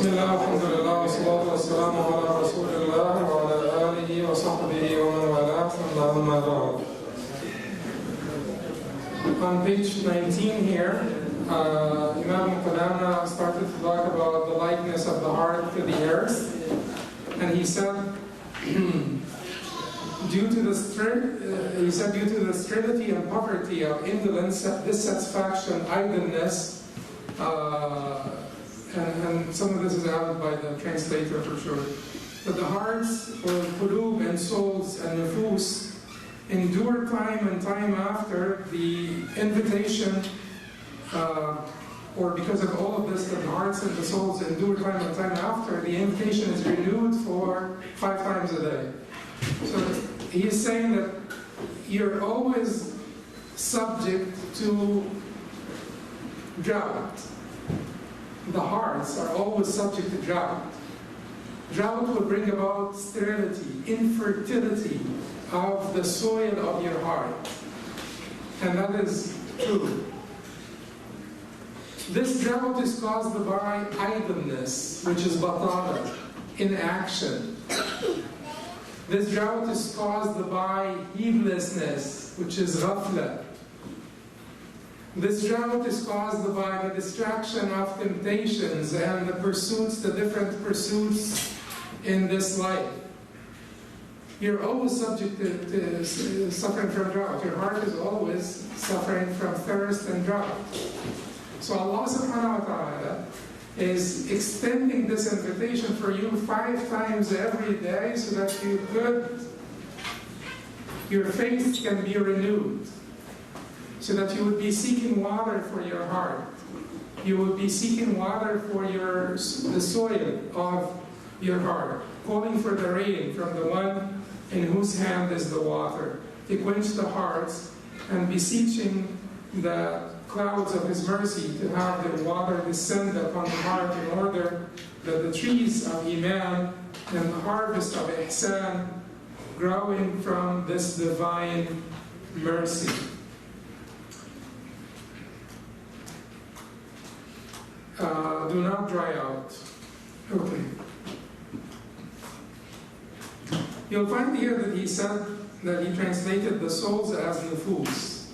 بسم الله والحمد لله والصلاة والسلام على رسول الله وعلى آله وصحبه ومن والاه أما بعد. On page 19 here, Imam Qudama started to talk about the likeness of the heart to the earth, and he said, due to the sterility and poverty of indolence, dissatisfaction, idleness, and some of this is added by the translator for sure, but the hearts, or qulub and souls and nufus, endure time and time after the invitation, or because of all of this, the hearts and the souls endure time and time after, the invitation is renewed for 5 times a day. So he is saying that you're always subject to drought. The hearts are always subject to drought. Drought will bring about sterility, infertility of the soil of your heart. And that is true. This drought is caused by idleness, which is batala, inaction. This drought is caused by heedlessness, which is ghafla. This drought is caused by the distraction of temptations and the pursuits, the different pursuits in this life. You're always subject to suffering from drought. Your heart is always suffering from thirst and drought. So Allah subhanahu wa ta'ala is extending this invitation for you 5 times every day so that your faith can be renewed, so that you would be seeking water for your heart. You would be seeking water for the soil of your heart, calling for the rain from the one in whose hand is the water, to quench the hearts, and beseeching the clouds of His mercy to have the water descend upon the heart in order that the trees of Iman and the harvest of Ihsan growing from this divine mercy. Do not dry out. Okay. You'll find here that he said that he translated the souls as nufus.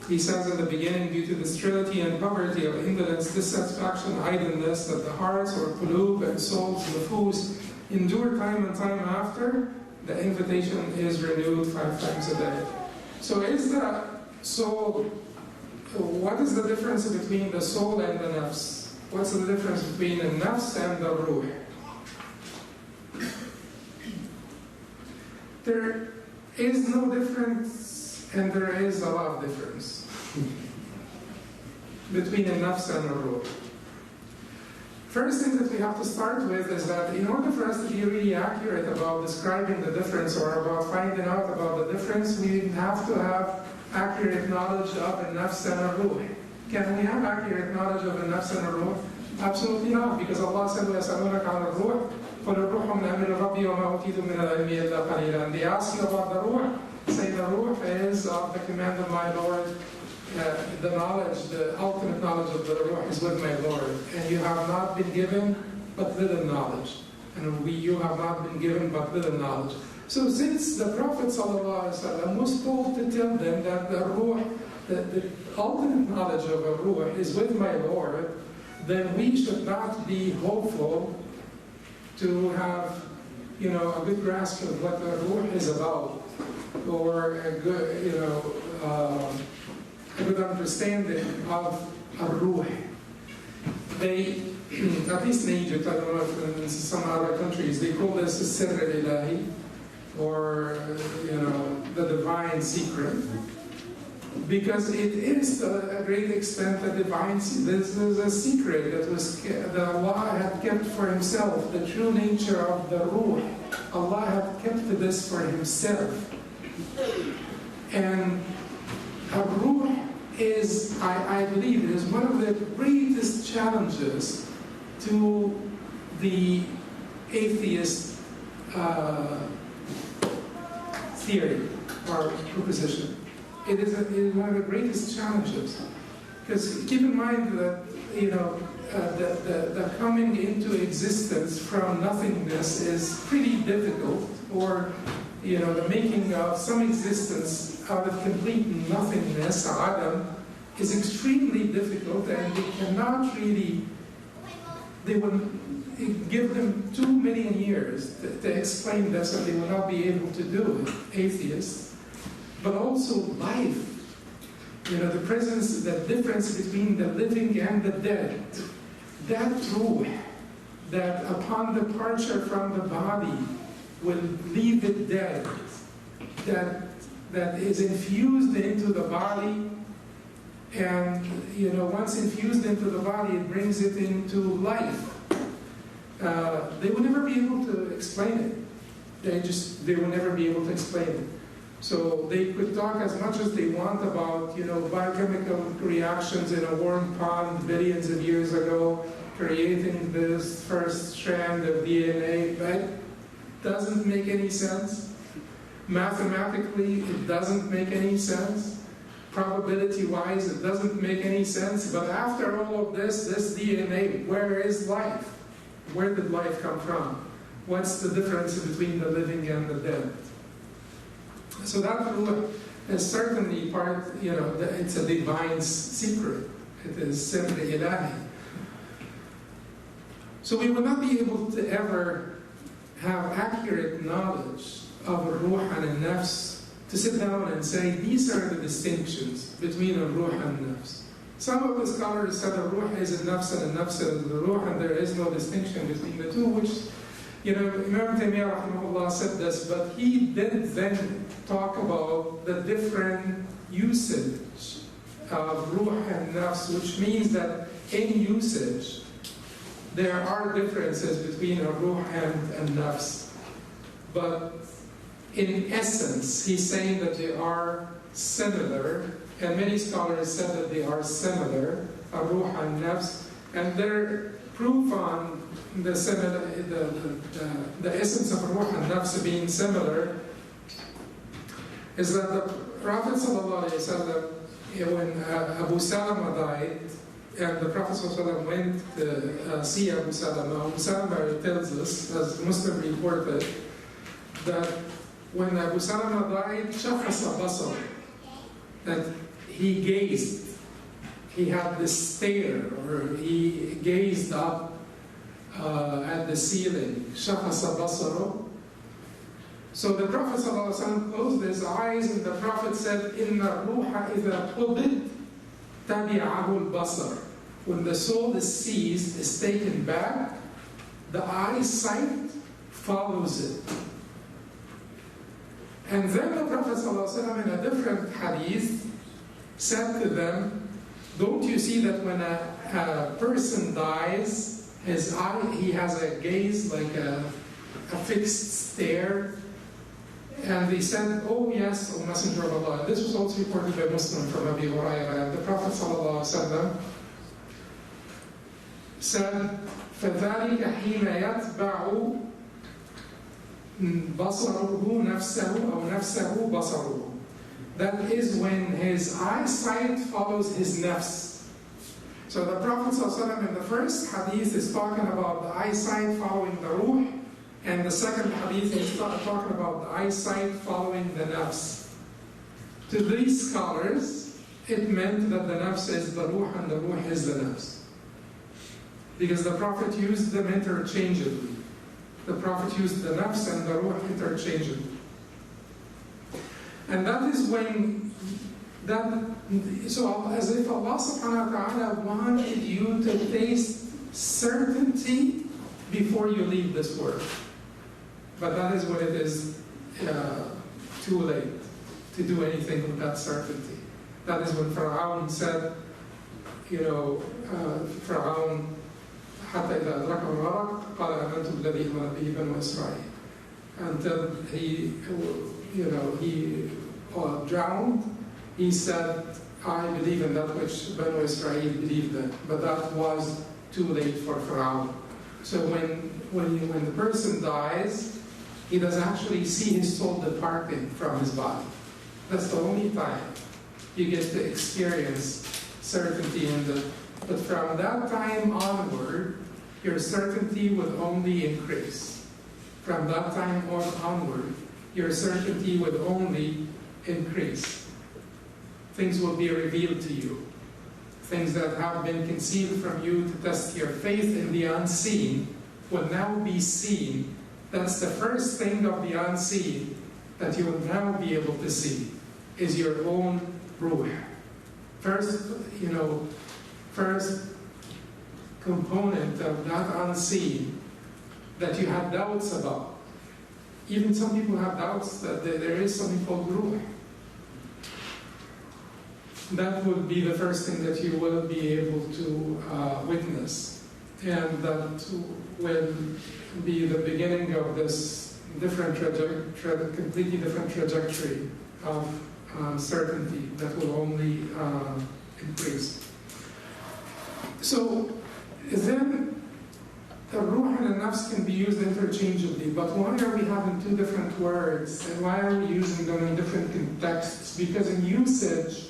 He says in the beginning, due to the sterility and poverty of indolence, dissatisfaction, idleness, that the hearts or qulub and souls, nufus, endure time and time after, the invitation is renewed 5 times a day. So is the soul, what is the difference between the soul and the nafs? What's the difference between the nafs and the ruh? There is no difference, and there is a lot of difference between a nafs and a ruh. First thing that we have to start with is that in order for us to be really accurate about describing the difference or about finding out about the difference, we have to have accurate knowledge of a nafs and a ruh. Can we have accurate knowledge of a nafs and a ruh? Absolutely not, because Allah said, وَيَسْأَلُونَكَ عَنِ الرُّوحِ قُلِ الرُّوحُ مِنْ أَمْرِ رَبِّي وَمَا أُوتِيتُم مِنَ الْعِلْمِ إِلَّا قَلِيلًا. And they ask you about the ruh. Say the ruh is of the command of my Lord. The knowledge, the ultimate knowledge of the ruh is with my Lord. And you have not been given but little knowledge. And you have not been given but little knowledge. So since the Prophet ﷺ was told to tell them that the ruh, the ultimate knowledge of a ruh is with my Lord, then we should not be hopeful to have, a good grasp of what the ruh is about, or a good, a good understanding of a ruh. They, at least in Egypt, I don't know if in some other countries, they call this sirr al-ilahi, or the divine secret, because it is to a great extent a divine secret. This is a secret that Allah had kept for Himself, the true nature of the ruh. Allah had kept this for Himself. And a ruh is, I believe, it is one of the greatest challenges to the atheist theory or proposition. It is one of the greatest challenges. Because keep in mind that, the coming into existence from nothingness is pretty difficult, or, the making of some existence out of complete nothingness, Adam, is extremely difficult, and they will give them 2 million years to explain this, and they will not be able to do it, atheists. But also life, the presence, the difference between the living and the dead, that ruh, that upon departure from the body will leave it dead, that is infused into the body, and once infused into the body, it brings it into life. They will never be able to explain it. They will never be able to explain it. So they could talk as much as they want about, biochemical reactions in a warm pond billions of years ago, creating this first strand of DNA, but it doesn't make any sense. Mathematically, it doesn't make any sense. Probability-wise, it doesn't make any sense. But after all of this DNA, where is life? Where did life come from? What's the difference between the living and the dead? So that is certainly part, it's a divine secret. It is simply ilahi. So we will not be able to ever have accurate knowledge of a ruh and a nafs to sit down and say, these are the distinctions between a ruh and nafs. Some of the scholars said a ruh is a nafs and a nafs is a ruh, and there is no distinction between the two, which, Imam Taymiyyah rahimahullah said this, but he did then talk about the different usage of ruh and nafs, which means that in usage, there are differences between a ruh and nafs. But in essence, he's saying that they are similar, and many scholars said that they are similar, a ruh and nafs, and their proof on the essence of ruh and nafs being similar is that the Prophet ﷺ, when Abu Salama died, and the Prophet ﷺ went to see Abu Salama tells us, as Muslim reported, that when Abu Salama died, shafasa basar, that he gazed. He had this stare, or he gazed up at the ceiling. Shafasa basaro. So the Prophet ﷺ closed his eyes, and the Prophet said, "Inna ruha idha qubid tabi'ahu al-basar." When the soul is seized, is taken back, the eyesight follows it. And then the Prophet ﷺ, in a different hadith, said to them, don't you see that when a person dies, his eye, he has a gaze like a fixed stare? And they said, oh yes, O Messenger of Allah. This was also reported by Muslim from Abi Hurairah. The Prophet ﷺ said, فَذَلِكَ حِينَ يَتْبَعُ بَصَرُهُ نَفْسَهُ أَوْ نَفْسَهُ بَصَرُهُ. That is when his eyesight follows his nafs. So the Prophet ﷺ in the first hadith is talking about the eyesight following the ruh, and the second hadith is talking about the eyesight following the nafs. To these scholars, it meant that the nafs is the ruh and the ruh is the nafs, because the Prophet used them interchangeably. The Prophet used the nafs and the ruh interchangeably. And that is when, so as if Allah subhanahu wa ta'ala wanted you to taste certainty before you leave this world. But that is when it is too late to do anything with that certainty. That is when Fir'aun said, Fir'aun, حتى إذا أدركه الغرق قال آمنت بالذي آمن به بنو إسرائيل. Until he drowned, he said, I believe in that which Banu Israel believed in. But that was too late for Pharaoh. So when the person dies, he does actually see his soul departing from his body. That's the only time you get to experience certainty in that. But from that time onward, your certainty will only increase. From that time onward, your certainty will only increase. Things will be revealed to you. Things that have been concealed from you to test your faith in the unseen will now be seen. That's the first thing of the unseen that you will now be able to see, is your own ruh. First component of that unseen that you have doubts about. Even some people have doubts that there is something called ruh. That would be the first thing that you will be able to witness. And that will be the beginning of this completely different trajectory of certainty that will only increase. So then the ruh and the nafs can be used interchangeably, but why are we having two different words, and why are we using them in different contexts? Because in usage,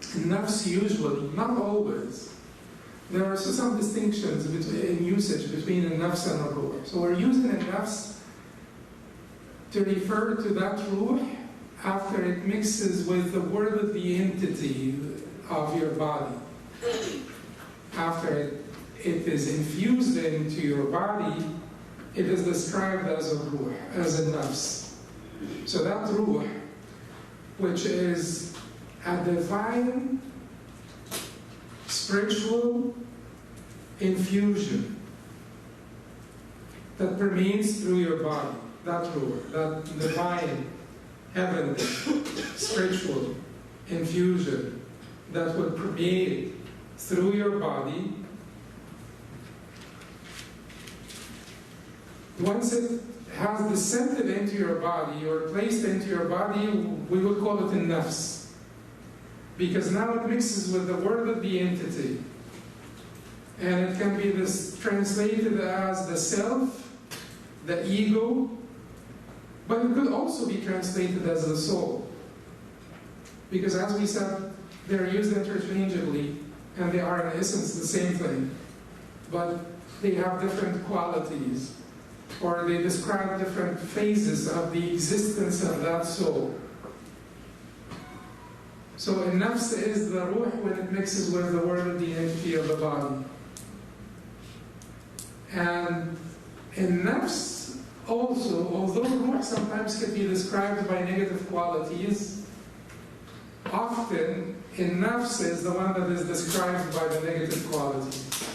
nafs usually, not always, there are some distinctions in usage between a nafs and a ruh. So we're using a nafs to refer to that ruh after it mixes with the worldly entity of your body. After it is infused into your body, it is described as a ruh, as a nafs. So that ruh, which is a divine, spiritual infusion that permeates through your body, that ruh, that divine, heavenly, spiritual infusion that will permeate through your body. Once it has descended into your body or placed into your body, we will call it a nafs. Because now it mixes with the word of the entity. And it can be translated as the self, the ego, but it could also be translated as the soul. Because as we said, they're used interchangeably, and they are in essence the same thing. But they have different qualities, or they describe different phases of the existence of that soul. So in nafs is the ruh when it mixes with the word of the entity of the body. And in nafs also, although ruh sometimes can be described by negative qualities, often in nafs is the one that is described by the negative qualities.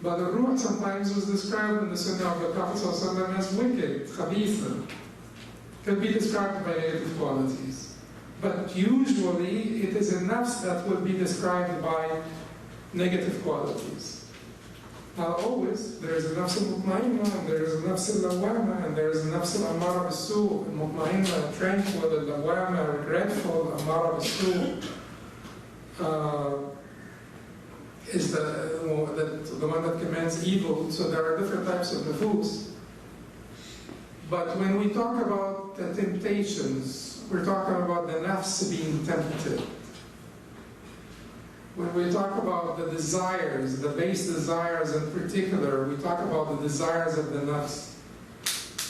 But the ruh sometimes was described in the Sunnah of the Prophet ﷺ as wicked, khabitha. Can be described by negative qualities. But usually it is a nafs that will be described by negative qualities. Not always. There is a nafs al-mutma'inna, and there is a nafs al-lawwama, and there is a nafs al-amara bis-su', al-mutma'inna, tranquil, al-lawwama, regretful, amara bis-su'. Is the one that commands evil. So there are different types of nufus. But when we talk about the temptations, we're talking about the nafs being tempted. When we talk about the desires, the base desires in particular, we talk about the desires of the nafs.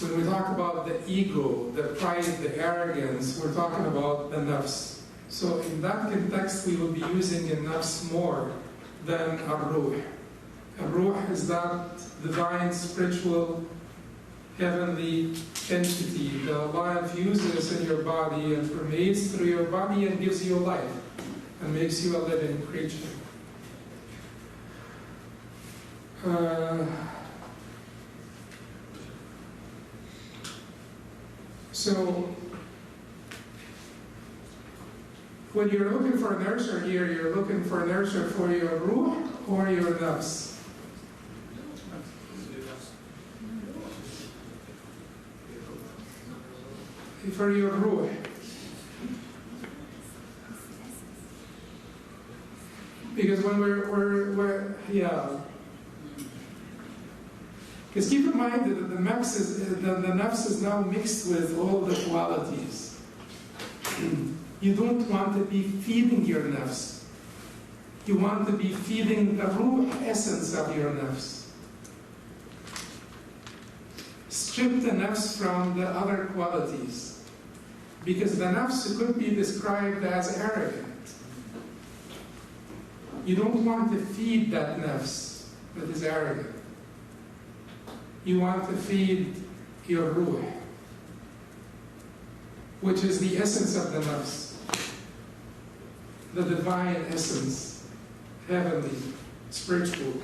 When we talk about the ego, the pride, the arrogance, we're talking about the nafs. So in that context, we will be using a nafs more than a ruh. A ruh is that divine, spiritual, heavenly entity that Allah infuses in your body and permeates through your body and gives you life and makes you a living creature. So when you're looking for nurture here, you're looking for nurture for your ruh or your nafs? For your ruh. Because when we're because keep in mind that the nafs is now mixed with all the qualities. You don't want to be feeding your nafs. You want to be feeding the ruh essence of your nafs. Strip the nafs from the other qualities, because the nafs could be described as arrogant. You don't want to feed that nafs that is arrogant. You want to feed your ruh, which is the essence of the nafs, the divine essence, heavenly, spiritual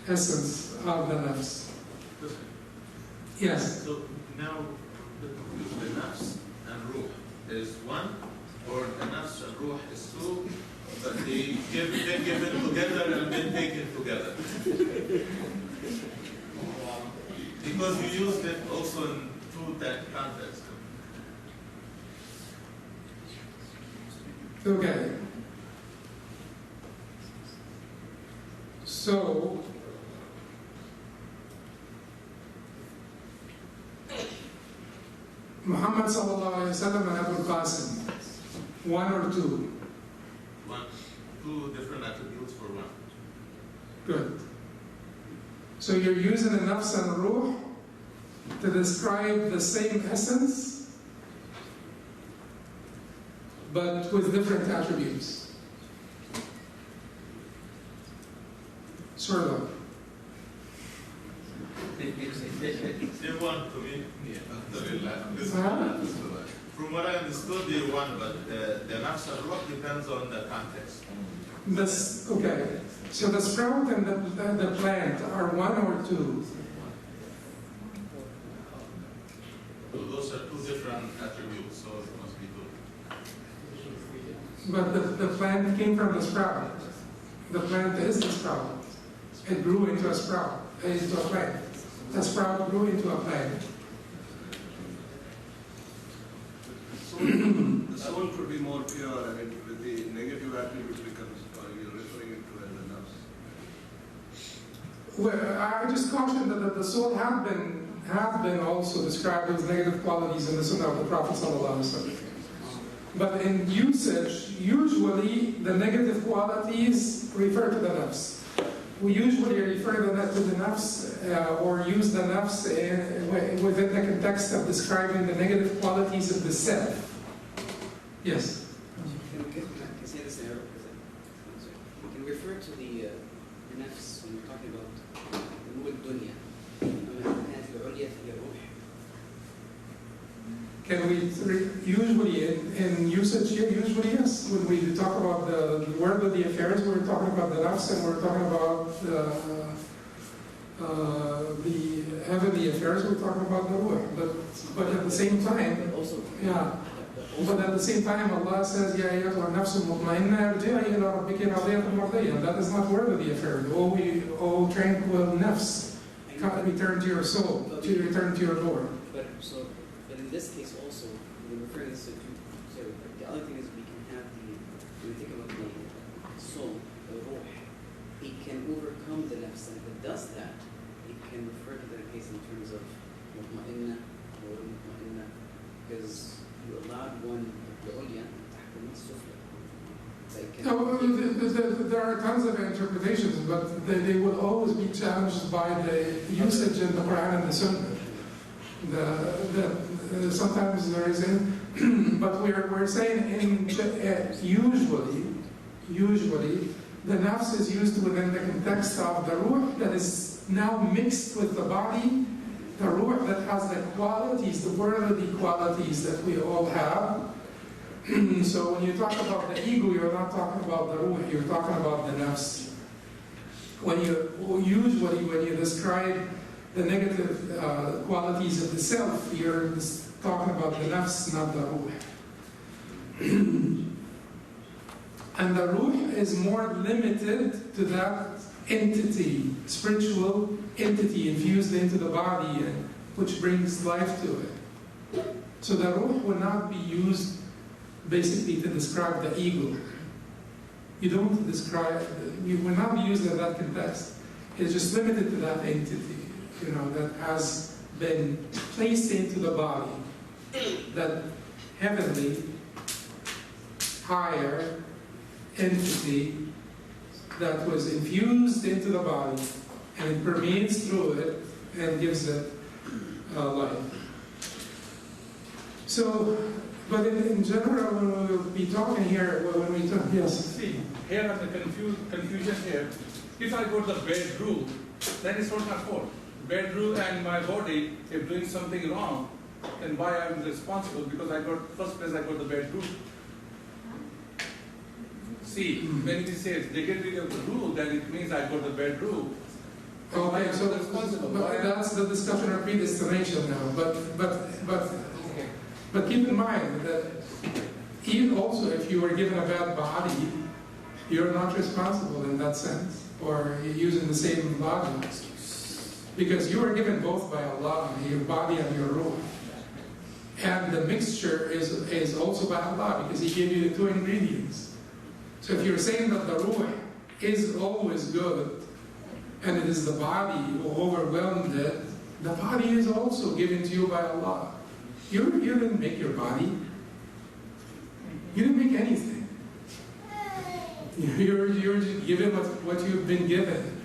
essence of the nafs. Yes? So now the nafs and ruh is one, or the nafs and ruh is two, but they give it together and then take it together. Because you used it also in that context. Okay. So, Muhammad sallallahu alayhi wa sallam and Abu Qasim, one or two? Two different attributes for one. Good. So you're using the nafs and ruh to describe the same essence, but with different attributes. Sort of. They one to me. From what I understood, they one, but the nafs and ruh depends on the context. Okay. So the sprout and the plant are one or two? So those are two different attributes, so it must be two. But the plant came from the sprout. The plant is the sprout. It grew into a sprout, into a plant. The sprout grew into a plant. The soul could be more pure, with the negative attributes becomes, you're referring it to as a nafs. Well, I just cautioned that the soul have been also described as negative qualities in the Sunnah of the Prophet ﷺ. But in usage, usually the negative qualities refer to the nafs. We usually refer to the nafs or use the nafs within the context of describing the negative qualities of the self. Yes? Can say this in Arabic? We can refer to the nafs when we're talking about the dunya. Can we usually in usage here? Usually yes. When we talk about the worldly affairs, we're talking about the nafs, and we're talking about the heavenly affairs. We're talking about the ruh. But at the same time, yeah. But at the same time, Allah says, "Ya ayyatuha an-nafsu al-mutma'inna irji'i ila rabbiki radiyatan mardiyyan." That is not worldly affairs. O tranquil nafs, return to your soul, to return to your Lord. But in this case also, we're referring this to the other thing is we can have when we think about the soul, the ruh, it can overcome the nafs, and if it does that, it can refer to that case in terms of mutma'inna or mutma'inna, because you allowed one the ulya tahkum as-sufla. There are tons of interpretations, but they will always be challenged by the usage in the Quran and the Sunnah. Sometimes there is, but we're saying usually the nafs is used within the context of the ruh that is now mixed with the body, the ruh that has the qualities, the worldly qualities that we all have. So when you talk about the ego, you're not talking about the ruh, you're talking about the nafs. When you describe the negative qualities of the self, you're talking about the nafs, not the ruh. And the ruh is more limited to that entity, spiritual entity infused into the body, which brings life to it. So the ruh will not be used basically to describe the ego. You will not be used in that context. It's just limited to that entity, that has been placed into the body, that heavenly, higher entity that was infused into the body, and it permeates through it and gives it life. So, but in general, when we'll be talking here, when we talk, yes? See, here are the confusion here. If I go to the bed rule, then it's not my fault. Bed rule and my body, if doing something wrong, then why I'm responsible? Because I got, first place I got the bed rule. See, when it says they get rid of the rule, then it means I got the bed rule. Okay, so that's the discussion of predestination now. But keep in mind that even also if you were given a bad body, you're not responsible in that sense, or using the same logic. Because you were given both by Allah, your body and your ruh. And the mixture is also by Allah, because He gave you the two ingredients. So if you're saying that the ruh is always good, and it is the body who overwhelmed it, the body is also given to you by Allah. You didn't make your body. You didn't make anything. You're just given what you've been given.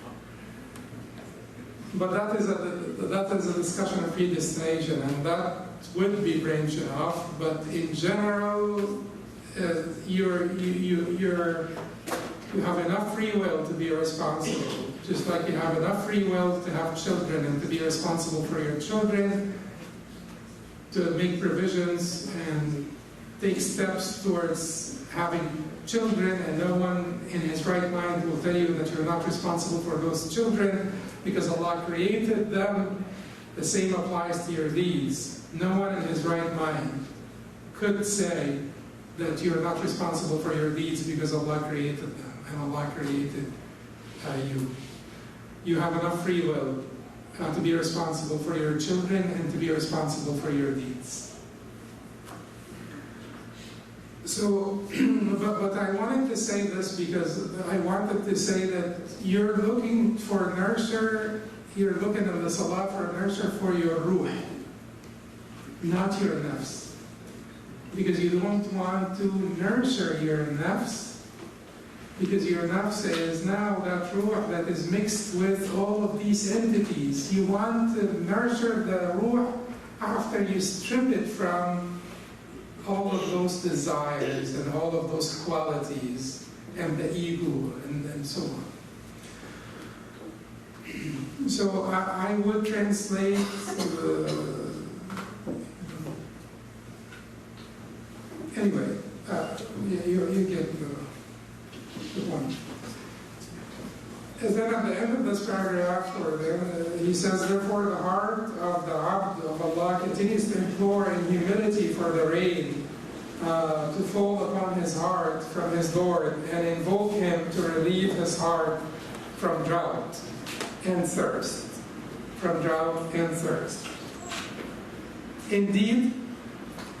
But that is a discussion of predestination, and that would be branching off. But in general, you have enough free will to be responsible. Just like you have enough free will to have children and to be responsible for your children, to make provisions and take steps towards having children, and no one in his right mind will tell you that you're not responsible for those children because Allah created them. The same applies to your deeds. No one in his right mind could say that you're not responsible for your deeds because Allah created them and Allah created you. You have enough free will to be responsible for your children and to be responsible for your deeds. So, but I wanted to say this because I wanted to say that you're looking for nurture, you're looking at the salah for nurture for your ruh, not your nafs. Because you don't want to nurture your nafs, because your nafs is now that ruh that is mixed with all of these entities. You want to nurture the ruh after you strip it from all of those desires and all of those qualities and the ego and so on. So I would translate anyway, you get the point. And then at the end of this paragraph, he says, therefore the heart of the Abd of Allah continues to implore in humility for the rain to fall upon his heart from his Lord, and invoke Him to relieve his heart from drought and thirst. From drought and thirst. Indeed,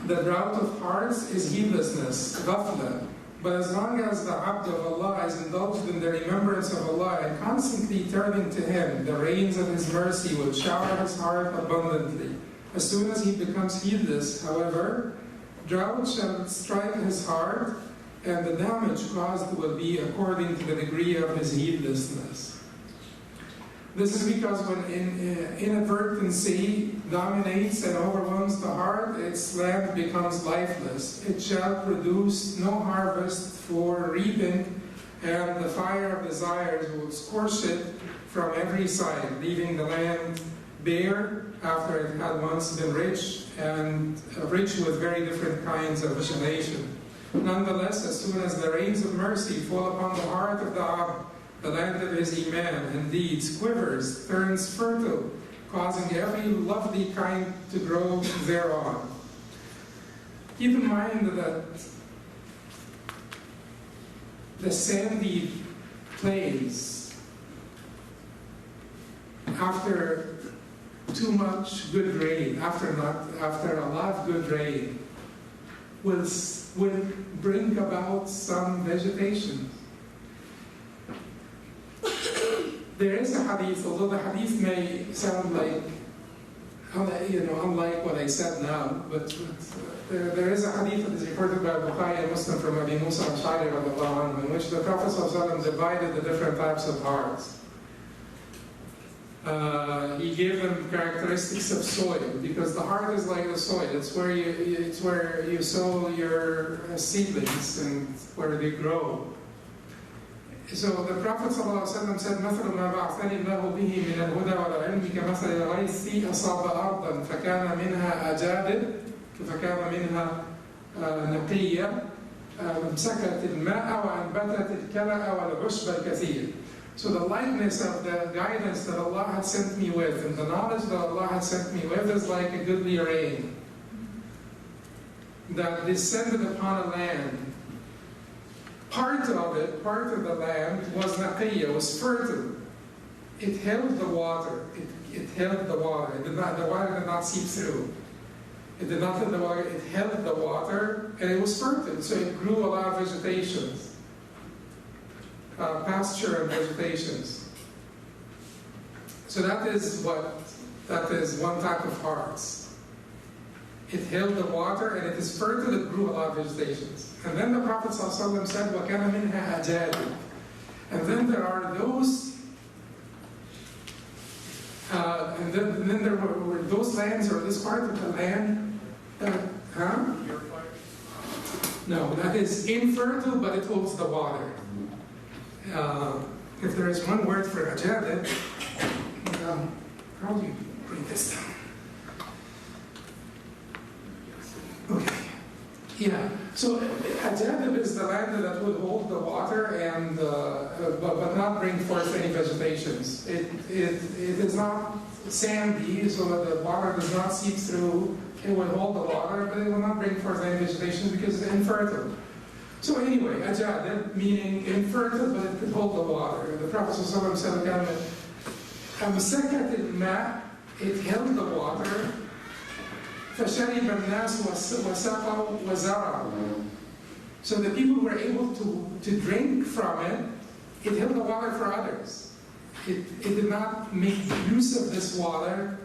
the drought of hearts is heedlessness, ghafla. But as long as the Abd of Allah is indulged in the remembrance of Allah and constantly turning to Him, the rains of His mercy will shower his heart abundantly. As soon as he becomes heedless, however, drought shall strike his heart, and the damage caused will be according to the degree of his heedlessness. This is because when inadvertency dominates and overwhelms the heart, its land becomes lifeless. It shall produce no harvest for reaping, and the fire of desires will scorch it from every side, leaving the land bare after it had once been rich, and rich with very different kinds of vegetation. Nonetheless, as soon as the rains of mercy fall upon the heart of the Abd, the land of his iman and deeds quivers, turns fertile, causing every lovely kind to grow thereon. Keep in mind that the sandy plains, after too much good rain, after a lot of good rain, will bring about some vegetation. There is a hadith, although the hadith may sound like unlike what I said now, but there is a hadith that is reported by Bukhari and Muslim from Abi Musa al-Ash'ari in which the Prophet ﷺ divided the different types of hearts. He gave them characteristics of soil, because the heart is like the soil. It's where you sow your seedlings and where they grow. So the Prophet ﷺ said, مثل ما بعثني الله به من الهدى والعلم كمثل الغيث أصاب أرضا فكان منها أجادب فكان منها نقية أمسكت الماء وأنبتت الكلأ والعشب الكثير. So the likeness of the guidance that Allah had sent me with and the knowledge that Allah had sent me with is like a goodly rain that descended upon a land. Part of the land was naqiyya, was fertile. It held the water. It held the water. The water did not seep through. It did not hit the water. It held the water, and it was fertile. So it grew a lot of vegetations, pasture and vegetations. So that is one type of hearts. It held the water, and it is fertile. It grew a lot of vegetations. And then the Prophet ﷺ said, وَكَانَ مِنْهَا أَجَادِبُ. And then there are those, and then there were those lands, or this part of the land, No, that is infertile, but it holds the water. If there is one word for ajadib, how do you bring this down? Okay. Yeah. So ajadib is the land that would hold the water and but not bring forth any vegetations. It is not sandy, so that the water does not seep through. It will hold the water, but it will not bring forth any vegetation because it's infertile. So anyway, ajadib meaning infertile, but it could hold the water. The Prophet ﷺ said, "Amsakat al-ma'," it held the water. فَشَرِبَ النَّاسُ وَسَقَوْا وَزَرَعُوا. So the people were able to drink from it. It held the water for others. It did not make use of this water,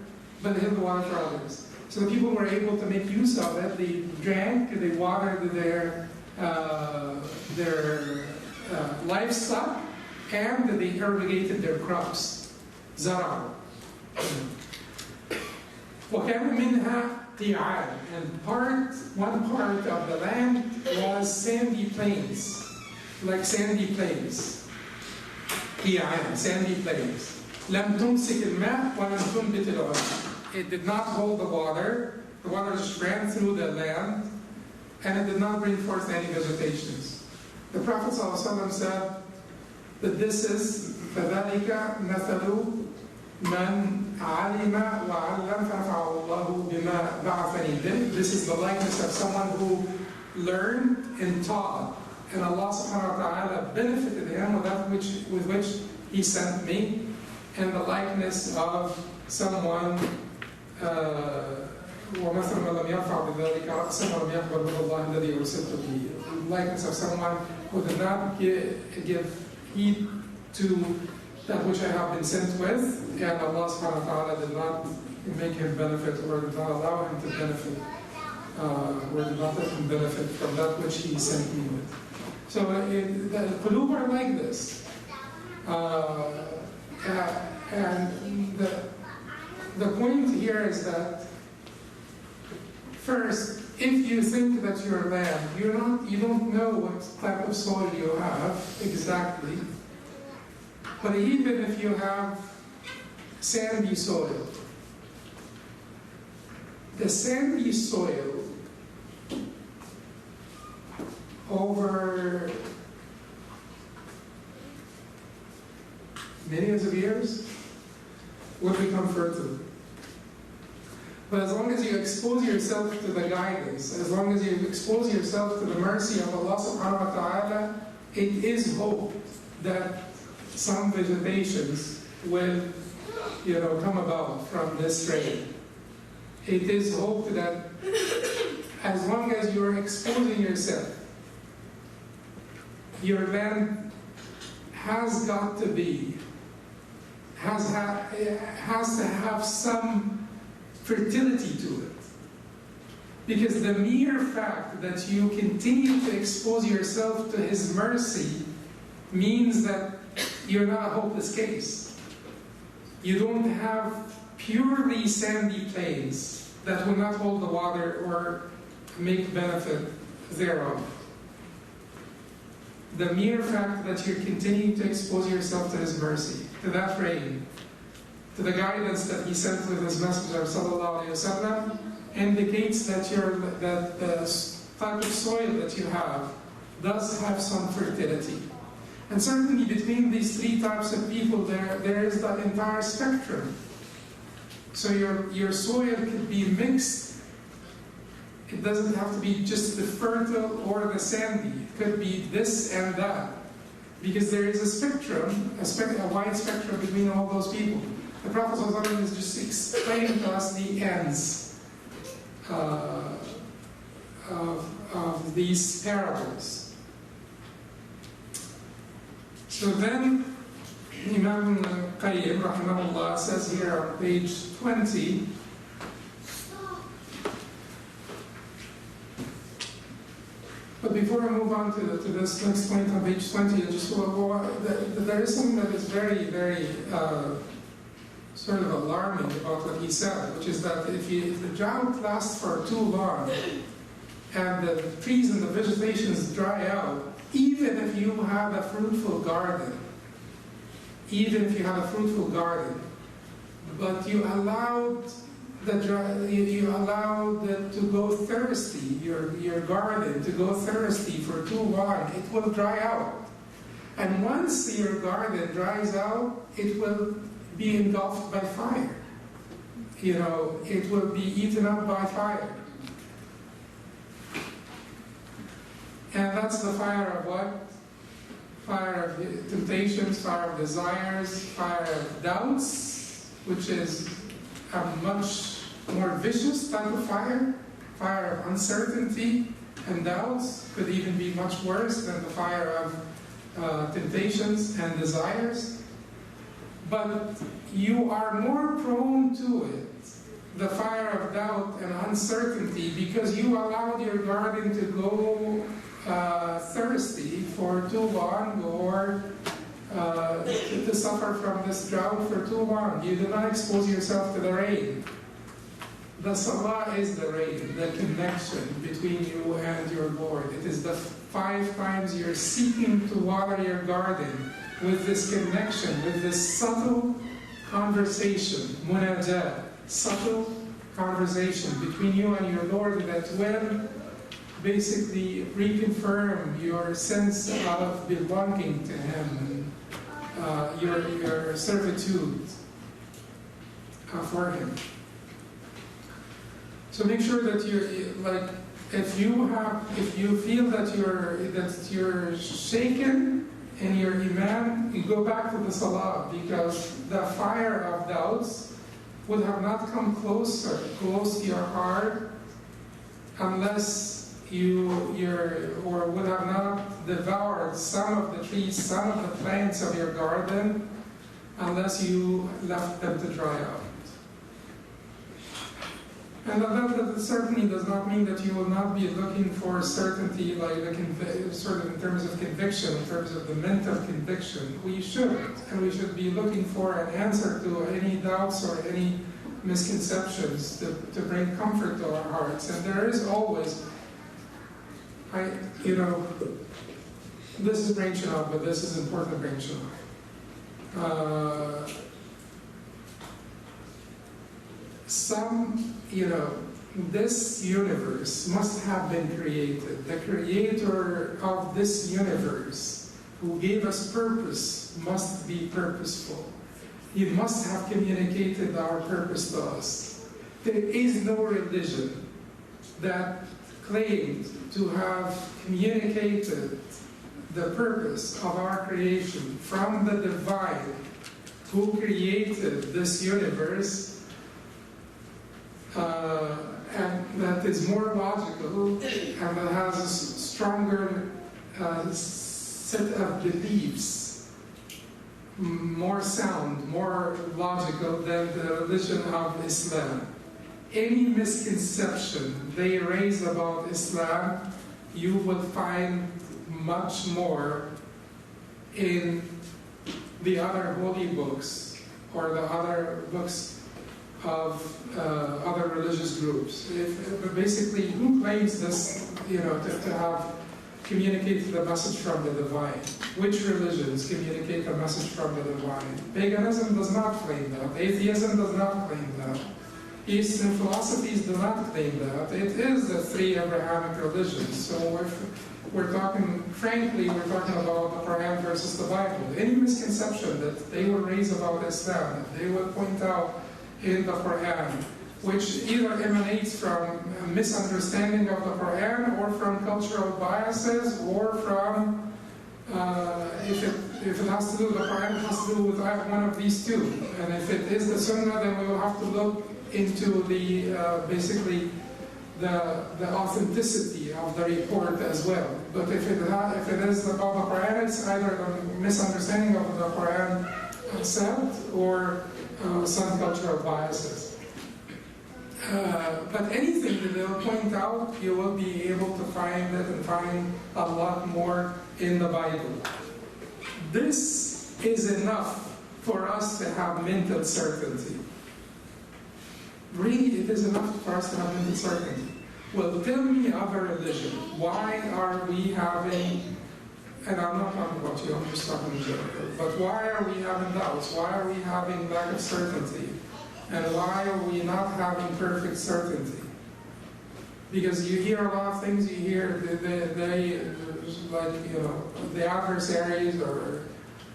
but it held the water for others. So the people were able to make use of it. They drank, they watered their livestock, and they irrigated their crops. زَرَعُوا. وَكَانَ مِنْهَا قِيعَانٌ. And one part of the land was sandy plains, like sandy plains. قِيعَانٌ, sandy plains. لَمْ تُمْسِكِ الْمَاء وَلَمْ تُنْبِتِ الْعُشْبَ. It did not hold the water. The water just ran through the land, and it did not bring forth any vegetations. The Prophet ﷺ said that this is فَذَلِكَ مَثَلُ مَنْ عَلِمَ وَعَلَّمَ فَنَفَعَهُ اللَّهُ بِمَا بَعَثَنِي بِهِ. This is the likeness of someone who learned and taught, and Allah subhanahu wa ta'ala benefited him with which He sent me, and the likeness of someone وَمَثَلُ مَنْ لَمْ يَرْفَعْ بِذَلِكَ رَأْسًا وَلَمْ يَقْبَلْ هُدَى اللَّهِ الَّذِي أُرْسِلْتُ بِهِ. The likeness of someone who did not give heed to that which I have been sent with, and Allah subhanahu wa ta'ala did not make him benefit, or did not allow him to benefit, or did not let him benefit from that which He sent me with. So the qulub are like this. And the point here is that first, if you think that your land, you don't know what type of soil you have exactly, but even if you have sandy soil, the sandy soil over millions of years will become fertile. But as long as you expose yourself to the guidance, as long as you expose yourself to the mercy of Allah subhanahu wa ta'ala, it is hope that some vegetations will, come about from this rain. It is hope that as long as you're exposing yourself, your land has got to be, has to have some fertility to it. Because the mere fact that you continue to expose yourself to His mercy means that you're not a hopeless case. You don't have purely sandy plains that will not hold the water or make benefit thereof. The mere fact that you're continuing to expose yourself to His mercy, to that rain, to the guidance that He sent with His Messenger sallallahu alaihi wasallam, indicates that the type of soil that you have does have some fertility. And certainly between these three types of people, there is that entire spectrum. So your soil could be mixed. It doesn't have to be just the fertile or the sandy. It could be this and that. Because there is a spectrum, a wide spectrum between all those people. The Prophet ﷺ is just explaining to us the ends of these parables. So then, Imam Qayyim rahimahullah says here on page 20, but before I move on to this next point on page 20, there is something that is very, very sort of alarming about what he said, which is that if the drought lasts for too long and the trees and the vegetations dry out, even if you have a fruitful garden, but you allowed it to go thirsty, your garden to go thirsty for too long, it will dry out. And once your garden dries out, it will be engulfed by fire. It will be eaten up by fire. And that's the fire of what? Fire of temptations, fire of desires, fire of doubts, which is a much more vicious type of fire. Fire of uncertainty and doubts could even be much worse than the fire of temptations and desires. But you are more prone to it, the fire of doubt and uncertainty, because you allowed your garden to go thirsty for too long, or to suffer from this drought for too long. You do not expose yourself to the rain. The salah is the rain, the connection between you and your Lord. It is the 5 times you're seeking to water your garden with this connection, with this subtle conversation, munajat, subtle conversation between you and your Lord that will basically reconfirm your sense of belonging to Him and your servitude for Him. So make sure that if you feel that you're shaken in your iman, you go back to the salah, because the fire of doubts would have not come close to your heart unless or would have not devoured some of the trees, some of the plants of your garden, unless you left them to dry out. And that certainly does not mean that you will not be looking for certainty, sort of in terms of conviction, in terms of the mental conviction. We should, and we should be looking for an answer to any doubts or any misconceptions to bring comfort to our hearts. And there is always, this is branching out, but this is important branching out. This universe must have been created. The creator of this universe, who gave us purpose, must be purposeful. He must have communicated our purpose to us. There is no religion that claimed to have communicated the purpose of our creation from the divine who created this universe, and that is more logical and that has a stronger set of beliefs, more sound, more logical than the religion of Islam. any misconception they raise about Islam, you will find much more in the other holy books or the other books of other religious groups. Basically, who claims this, to have communicated the message from the divine? Which religions communicate the message from the divine? Paganism does not claim that. Atheism does not claim that. Eastern philosophies do not claim that. It is the three Abrahamic religions. So if we're talking, frankly, we're talking about the Quran versus the Bible. Any misconception that they will raise about Islam, that they will point out in the Quran, which either emanates from a misunderstanding of the Quran or from cultural biases or from, if it has to do with the Quran, it has to do with one of these two. And if it is the Sunnah, then we will have to look into the basically the authenticity of the report as well. But if it is about the Quran, it's either a misunderstanding of the Quran itself or some cultural biases. But anything that they'll point out, you will be able to find it and find a lot more in the Bible. This is enough for us to have mental certainty. Really, it is enough for us to have mental certainty. Well, tell me other religion. Why are we having, and I'm not talking about you, I'm just talking in general, but why are we having doubts? Why are we having lack of certainty? And why are we not having perfect certainty? Because you hear a lot of things, you hear the adversaries or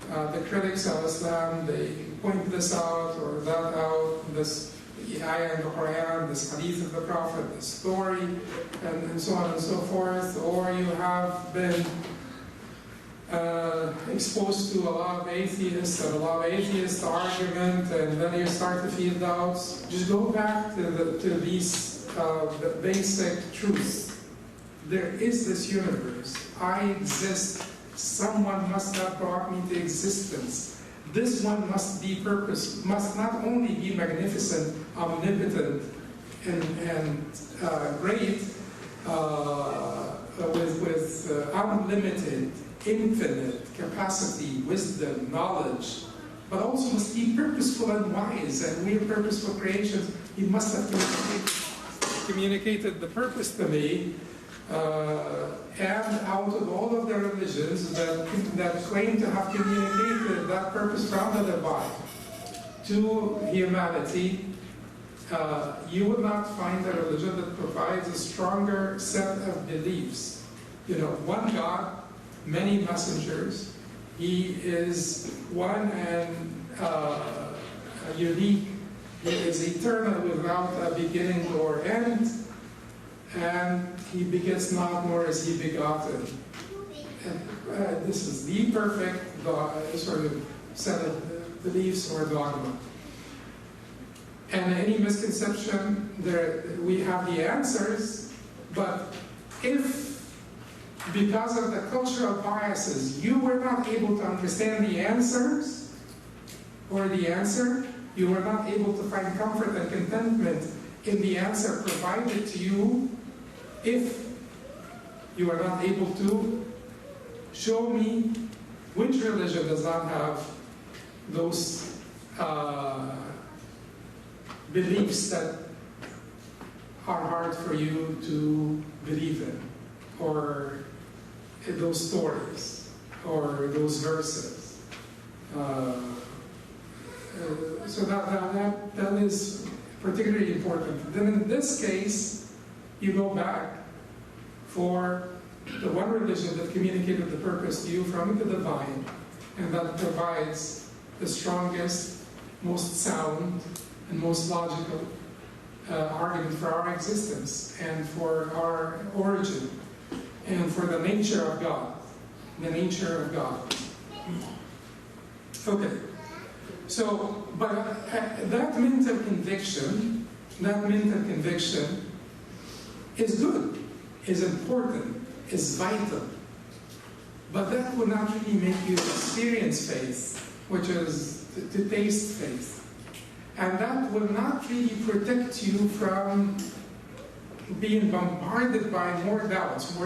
the critics of Islam, they point this out or that out, this ayah in the Quran, this hadith of the Prophet, this story, and so on and so forth. Or you have been exposed to a lot of atheists and a lot of atheist argument, and then you start to feel doubts. Just go back to these the basic truths. There is this universe. I exist. Someone must have brought me to existence. This one must be purpose, must not only be magnificent, omnipotent, and great, with unlimited, infinite capacity, wisdom, knowledge, but also must be purposeful and wise. And we are purposeful creations. He must have communicated the purpose to me. And out of all of the religions that claim to have communicated that purpose from the divine to humanity, you would not find a religion that provides a stronger set of beliefs. One God, many messengers. He is one and unique. He is eternal without a beginning or end. And he begets not, nor is he begotten. And this is the perfect sort of set of beliefs or dogma. And any misconception, we have the answers, but if, because of the cultural biases, you were not able to understand the answers, or the answer, you were not able to find comfort and contentment in the answer provided to you, if you are not able to, show me which religion does not have those beliefs that are hard for you to believe in, or those stories, or those verses. So that is particularly important. Then in this case, you go back for the one religion that communicated the purpose to you from the divine, and that provides the strongest, most sound, and most logical argument for our existence, and for our origin, and for the nature of God. The nature of God. Okay. So, but that mental conviction is good, is important, is vital. But that will not really make you experience faith, which is to taste faith. And that will not really protect you from being bombarded by more doubts.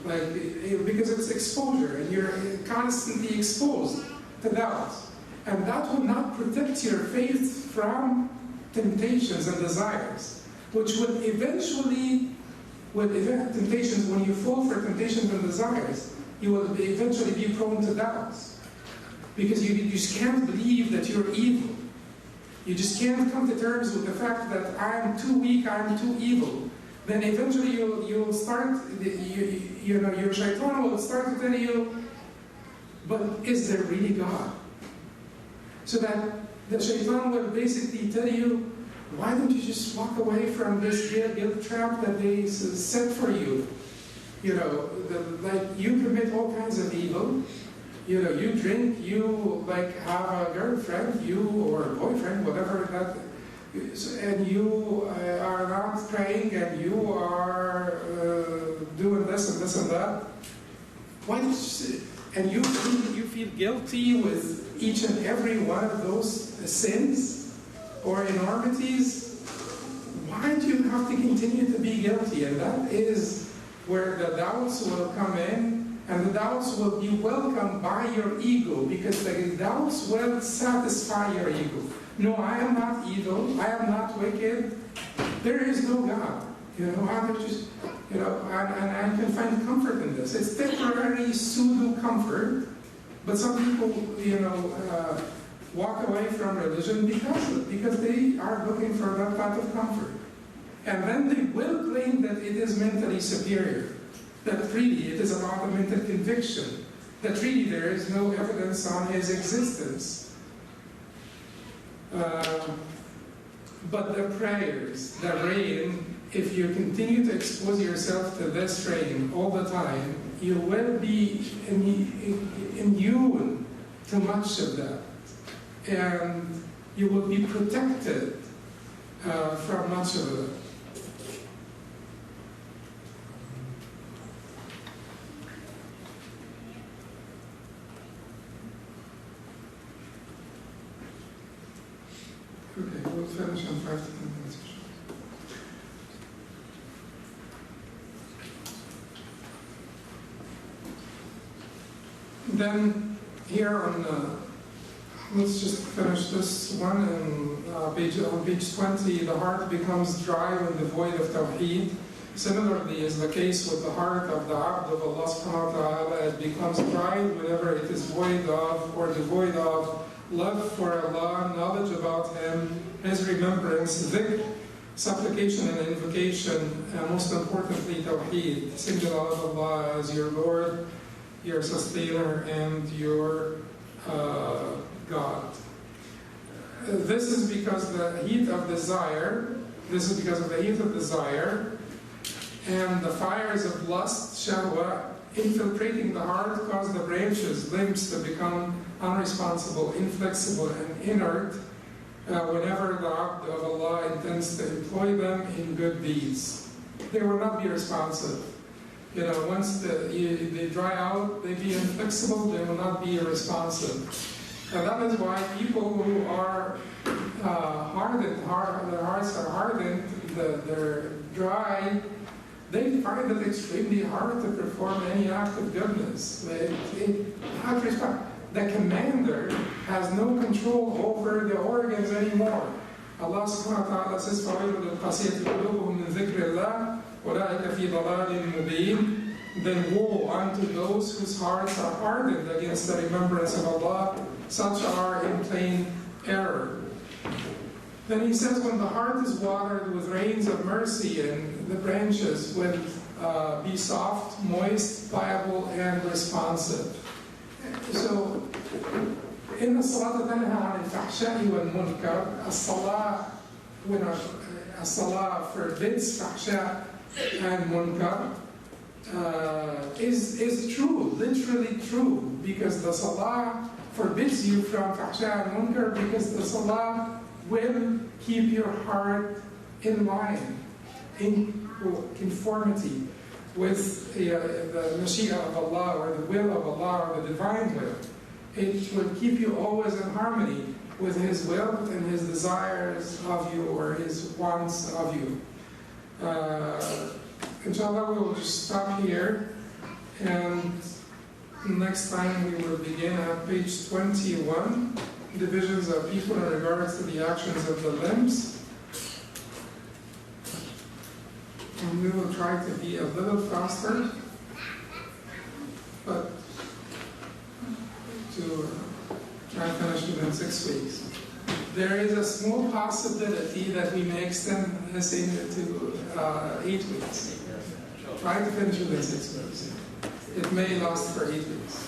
Like, because it's exposure, and you're constantly exposed to doubts. And that will not protect your faith from temptations and desires, which will eventually, temptations, when you fall for temptations and desires, you will eventually be prone to doubts. Because you just can't believe that you're evil. You just can't come to terms with the fact that I'm too weak, I'm too evil. Then eventually you'll start, your shaitan will start to tell you, but is there really God? So that the shaitan will basically tell you, why don't you just walk away from this guilt trap that they set for you? Like you commit all kinds of evil. You drink, you have a girlfriend, or a boyfriend, whatever that, and you are not praying, and you are doing this and this and that. And you feel guilty with each and every one of those sins or enormities. Why do you have to continue to be guilty? And that is where the doubts will come in. And the doubts will be welcomed by your ego, because the doubts will satisfy your ego. No, I am not evil. I am not wicked. There is no God. I'm just, and I can find comfort in this. It's temporary pseudo comfort, but some people, walk away from religion because they are looking for that type of comfort, and then they will claim that it is mentally superior. That really it is about a mental conviction, that really there is no evidence on his existence. But the prayers, the rain, if you continue to expose yourself to this rain all the time, you will be immune to much of that. And you will be protected from much of it. Okay, we'll finish in 5 to 10 minutes. Then here on, let's just finish this one. On page 20, the heart becomes dry when devoid of Tawheed. Similarly is the case with the heart of the Abd of Allah subhanahu wa ta'ala. It becomes dry whenever it is void of or devoid of love for Allah, knowledge about Him, His remembrance, dhikr, supplication and invocation, and most importantly, Tawheed, single Allah as your Lord, your sustainer, and your God. This is because the heat of desire, and the fires of lust, shahwa, infiltrating the heart cause the branches, limbs to become unresponsive, inflexible, and inert whenever the Abd of Allah intends to employ them in good deeds. They will not be responsive. Once they dry out, they be inflexible, they will not be responsive. And that is why people who are hardened, their hearts are hardened, they're dry, they find it extremely hard to perform any act of goodness. The commander has no control over the organs anymore. Allah subhanahu wa ta'ala says, فَوَيْلُ لِلْقَاسِيَةِ قُلُوبُهُم مِّن ذِكْرِ اللَّهِ أُولَٰئِكَ فِي ضَلَالٍ مُّبِينٍ. Then woe unto those whose hearts are hardened against the remembrance of Allah, such are in plain error. Then he says, when the heart is watered with rains of mercy, and the branches will be soft, moist, pliable, and responsive. So, in the Salat tanha an al-fahsha'i wal-munkar, as-salah forbids fahsha and munkar, is true, literally true, because the salah forbids you from fahsha and munkar, because the salah will keep your heart in line, in conformity with the mashi'ah of Allah, or the will of Allah, or the divine will. It will keep you always in harmony. with his will and his desires of you, or his wants of you. Inshallah, we will just stop here, and next time we will begin at page 21, divisions of people in regards to the actions of the limbs. And we will try to be a little faster, but to try to finish within 6 weeks. There is a small possibility that we may extend this into 8 weeks. Try to finish within 6 weeks. It may last for 8 weeks.